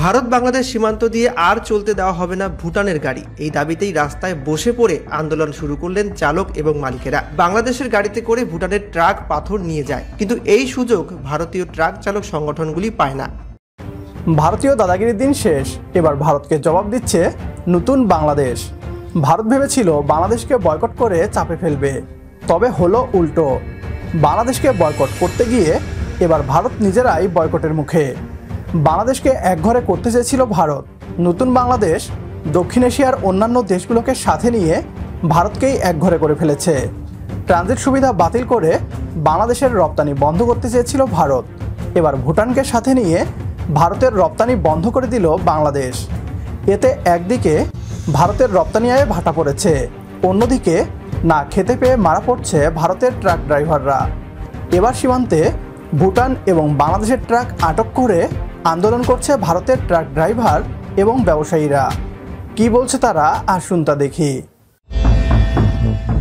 ভারত বাংলাদেশ সীমান্ত দিয়ে আর চলতে দেওয়া হবে না ভুটানের গাড়ি। এই দাবিতেই রাস্তায় বসে পড়ে আন্দোলন শুরু করলেন চালক এবং মালিকেরা। বাংলাদেশের গাড়িতে করে ভুটানের ট্রাক পাথর নিয়ে যায়, কিন্তু এই সুযোগ ভারতীয় ট্রাক চালক সংগঠনগুলি পায় না। ভারতীয় দাদাগিরির দিন শেষ, এবার ভারতকে জবাব দিচ্ছে নতুন বাংলাদেশ। ভারত ভেবেছিল বাংলাদেশকে বয়কট করে চাপে ফেলবে, তবে হলো উল্টো। বাংলাদেশকে বয়কট করতে গিয়ে এবার ভারত নিজেরাই বয়কটের মুখে। বাংলাদেশকে একঘরে করতে চেয়েছিল ভারত। নতুন বাংলাদেশ দক্ষিণ এশিয়ার অন্যান্য দেশগুলোকে সাথে নিয়ে ভারতকেই একঘরে করে ফেলেছে। ট্রানজিট সুবিধা বাতিল করে বাংলাদেশের রপ্তানি বন্ধ করতে চেয়েছিল ভারত। এবার ভুটানকে সাথে নিয়ে ভারতের রপ্তানি বন্ধ করে দিল বাংলাদেশ। এতে একদিকে ভারতের রপ্তানি আয়ে ভাটা পড়েছে, অন্যদিকে না খেতে পেয়ে মারা পড়ছে ভারতের ট্রাক ড্রাইভাররা। এবার সীমান্তে ভুটান এবং বাংলাদেশের ট্রাক আটক করে আন্দোলন করছে ভারতের ট্রাক ড্রাইভার এবং ব্যবসায়ীরা। কি বলছে তারা, আসুন তা দেখি।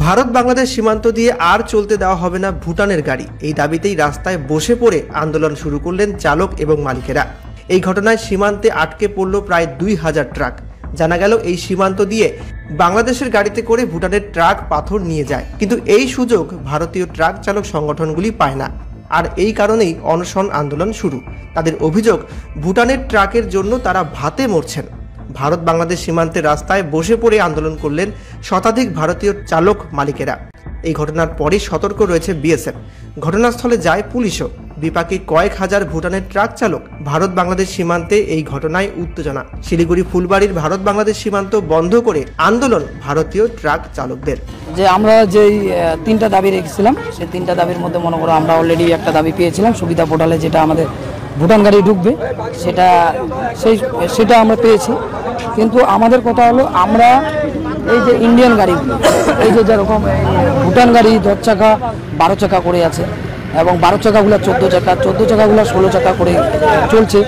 ভারত বাংলাদেশ সীমান্ত দিয়ে আর চলতে দেওয়া হবে না ভুটানের গাড়ি। এই দাবিতেই রাস্তায় বসে পড়ে আন্দোলন শুরু করলেন চালক এবং মালিকেরা। এই ঘটনায় সীমান্তে আটকে পড়ল প্রায় 2000 ট্রাক। জানা গেল এই সীমান্ত দিয়ে বাংলাদেশের গাড়িতে করে ভুটানের ট্রাক পাথর নিয়ে যায়, কিন্তু এই সুযোগ ভারতীয় ট্রাক চালক সংগঠনগুলি পায় না। আর এই কারণেই অনশন আন্দোলন শুরু। তাদের অভিযোগ, ভুটানের ট্রাকের জন্য তারা ভাতে মরছেন। ভারত বাংলাদেশ সীমান্তের রাস্তায় বসে পড়ে আন্দোলন করলেন শতাধিক ভারতীয় চালক মালিকেরা। এই ঘটনার পরই সতর্ক রয়েছে বিএসএফ। ঘটনাস্থলে যায় পুলিশও। বিপাকে কয়েক হাজার ভুটানের ট্রাক চালক। ভারত বাংলাদেশ সীমান্তে এই ঘটনায় উত্তেজনা। শিলিগুড়ি ফুলবাড়ির ভারত বাংলাদেশ সীমান্ত বন্ধ করে আন্দোলন ভারতীয় ট্রাক চালকদের। যে আমরা যেই 3টা দাবি রেখেছিলাম, সেই 3টা দাবির মধ্যে মনে করো আমরা অলরেডি একটা দাবি পেয়েছিলাম, সুবিধা পোর্টালে যেটা আমাদের ভুটান গাড়ি ঢুকবে সেটা আমরা পেয়েছি। কিন্তু আমাদের কথা হলো, আমরা এই যে ইন্ডিয়ান গাড়িগুলো, এই যে যেরকম ভুটান গাড়ি 10 চাকা 12 চাকা করে আছে, এবং 12 চাকাগুলো 14 চাকা, 14 চাকাগুলো 16 চাকা করে চলছে।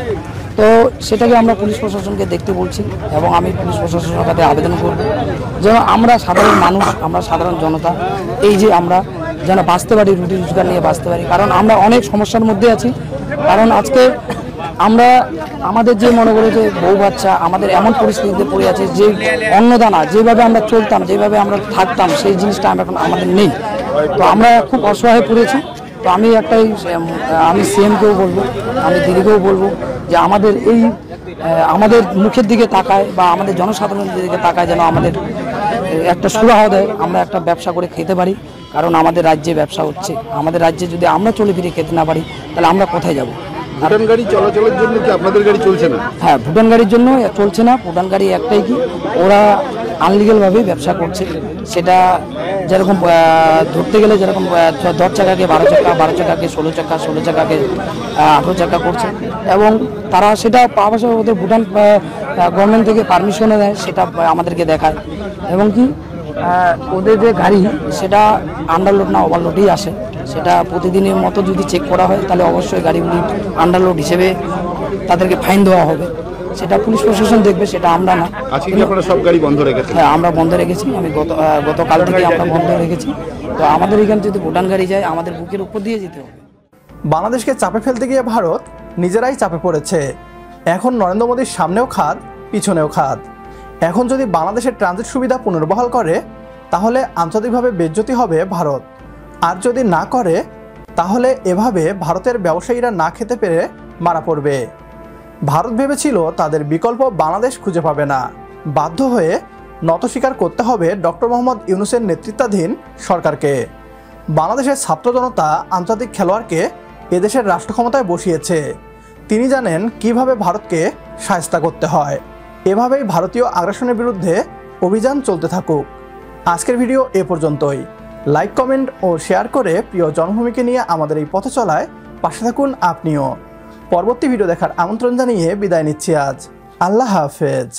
তো সেটাকে আমরা পুলিশ প্রশাসনকে দেখতে বলছি, এবং আমি পুলিশ প্রশাসনের কাছে আবেদন করব যেন আমরা সাধারণ মানুষ, আমরা সাধারণ জনতা এই যে আমরা যেন বাঁচতে পারি, রুটি রোজগার নিয়ে বাঁচতে পারি। কারণ আমরা অনেক সমস্যার মধ্যে আছি। কারণ আজকে আমরা আমাদের যে মনে করে যে বউ বাচ্চা আমাদের এমন পরিস্থিতিতে পড়ে আছে, যে অন্নদানা যেভাবে আমরা চলতাম, যেভাবে আমরা থাকতাম, সেই জিনিসটা এখন আমাদের নেই। তো আমরা খুব অসহায় পড়েছি। তো আমি সিএমকেও বলবো, আমি দিদিকেও বলবো যে আমাদের মুখের দিকে তাকায় বা আমাদের জনসাধারণের দিকে তাকায়, যেন আমাদের একটা সুরাহা দেয়, আমরা একটা ব্যবসা করে খেতে পারি। কারণ আমাদের রাজ্যে ব্যবসা হচ্ছে, আমাদের রাজ্যে যদি আমরা চলে ফিরে খেতে না পারি, তাহলে আমরা কোথায় যাব? ভুটান গাড়ি চলাচলের জন্য কি আপনাদের গাড়ি চলছে না? হ্যাঁ, ভুটান গাড়ির জন্য চলছে না। ভুটান গাড়ি একটাই, কি ওরা আনলিগালভাবে ব্যবসা করছে। সেটা যেরকম ধরতে গেলে যেরকম 10 চাকাকে 12 চাকা, 12 চাকাকে 16 চাকা, 16 চাকাকে 18 চাকা করছে, এবং তারা সেটা পাশে ওদের ভুটান গভর্নমেন্ট থেকে পারমিশনে দেয়, সেটা আমাদেরকে দেখায়। এবং কি ওদের যে গাড়ি, সেটা আন্ডারলোড না ওভারলোডই আসে। সেটা প্রতিদিনের মতো যদি চেক করা হয়, তাহলে অবশ্যই গাড়িগুলি আন্ডারলোড হিসেবে তাদেরকে ফাইন দেওয়া হবে। সেটা পুলিশ প্রশাসন দেখবে, সেটা আমরা না। আজকে কি আপনারা সব গাড়ি বন্ধ রেখেছেন? হ্যাঁ, আমরা বন্ধ রেখেছি। আমি গতকাল থেকে আমরা বন্ধ রেখেছি। তো আমাদের এখানে যদি ভুটান গাড়ি যায়, আমাদের বুকের উপর দিয়ে যেতে হবে। বাংলাদেশকে চাপে ফেলতে গিয়ে ভারত নিজেরাই চাপে পড়েছে। এখন নরেন্দ্র মোদীর সামনেও খাদ, পিছনেও খাদ। এখন যদি বাংলাদেশের ট্রানজিট সুবিধা পুনর্বহাল করে, তাহলে আন্তর্জাতিকভাবে বেজ্জতি হবে ভারত। আর যদি না করে, তাহলে এভাবে ভারতের ব্যবসায়ীরা না খেতে পেরে মারা পড়বে। ভারত ভেবেছিল তাদের বিকল্প বাংলাদেশ খুঁজে পাবে না। বাধ্য হয়ে নত স্বীকার করতে হবে ডক্টর মোহাম্মদ ইউনূসের নেতৃত্বাধীন সরকারকে। বাংলাদেশের ছাত্র জনতা আন্তর্জাতিক খেলোয়াড়কে এদেশের রাষ্ট্র ক্ষমতায় বসিয়েছে। তিনি জানেন কিভাবে ভারতকে শায়েস্তা করতে হয়। এভাবেই ভারতীয় আগ্রাসনের বিরুদ্ধে অভিযান চলতে থাকুক। আজকের ভিডিও এ পর্যন্তই। লাইক, কমেন্ট ও শেয়ার করে প্রিয় জন্মভূমিকে নিয়ে আমাদের এই পথ চলায় পাশে থাকুন আপনিও। পরবর্তী ভিডিও দেখার আমন্ত্রণ জানিয়ে বিদায় নিচ্ছি আজ। আল্লাহ হাফেজ।